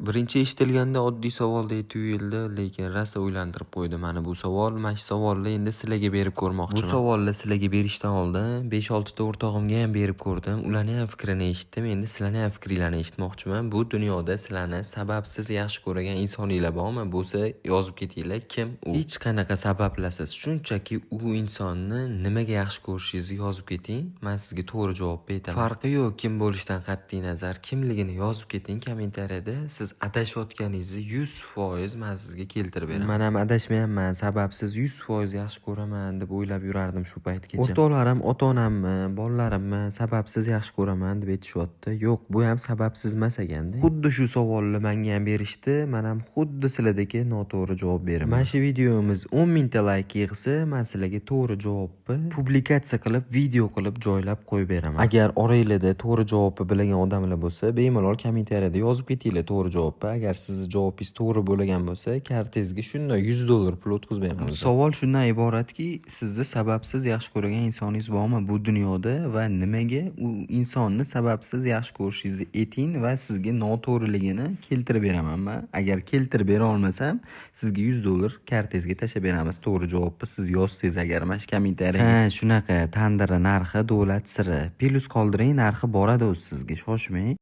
Birinchi eshitilganda oddiy savoldek tuyuldi, lekin rosa o'ylantirib qo'ydi mani bu savol. Mana shu savolni endi sizlarga berib ko'rmoqchiman. Bu savolni sizlarga berishdan oldin 5-6 ta o'rtog'imga ham berib ko'rdim. Ularning ham fikrini eshitdim. Endi sizlarning ham fikringizni eshitmoqchiman. Bu dunyoda sizlarni sababsiz yaxshi ko'rgan insoninglar bormi? Bo'lsa yozib ketinglar. Kim u? Hech qanaqa sabablarsiz, shunchaki u insonni nimaga yaxshi ko'rishingizni yozib keting. Men sizga to'g'ri javob beraman. Farqi yo'q kim bo'lishidan qat'iy nazar. Kimligini yozib keting kommentariyada. Siz adashayotganingizni 100% men sizga keltirib beraman. Men ham adashmayapman. Sababsiz 100% yaxshi ko'raman deb o'ylab yurardim shu paytgacha. O'rtoqlarim, ota-onammi, bolalarimmi sababsiz yaxshi ko'raman deb aytishyapti. Yo'q, bu ham sababsiz emas ekanda. Xuddi shu savolni menga ham berishdi. Men ham xuddi sizlardek noto'g'ri javob beraman. Mana shu videomiz 10 mingta layk yig'sa, men sizlarga to'g'ri javobni publikatsiya qilib, video qilib joylab qo'yib beraman. Agar oranglarda to'g'ri javobni bilgan odamlar bo'lsa, bemalol kommentariyada yozib ketinglar to'g'ri javobni. Agar sizni javobingiz to'g'ri bo'lgan bo'lsa, kartangizga shunday $100 pul o'tkazib beramiz. Savol shundan iboratki, sizni sababsiz yaxshi ko'rgan insoningiz bormi bu dunyoda va nimaga u insonni sababsiz yaxshi ko'rishingizni ayting va sizga noto'g'riligini keltirib beraman men. Agar keltirib bera olmasam, sizga $100 kartangizga tashlab beramiz. To'g'ri javobni siz yozsangiz agar mana shu kommentariyaga. Ha, shunaqa tandiri narxi davlat siri. Plus qoldiring, narxi boradi o'z sizga, shoshmang.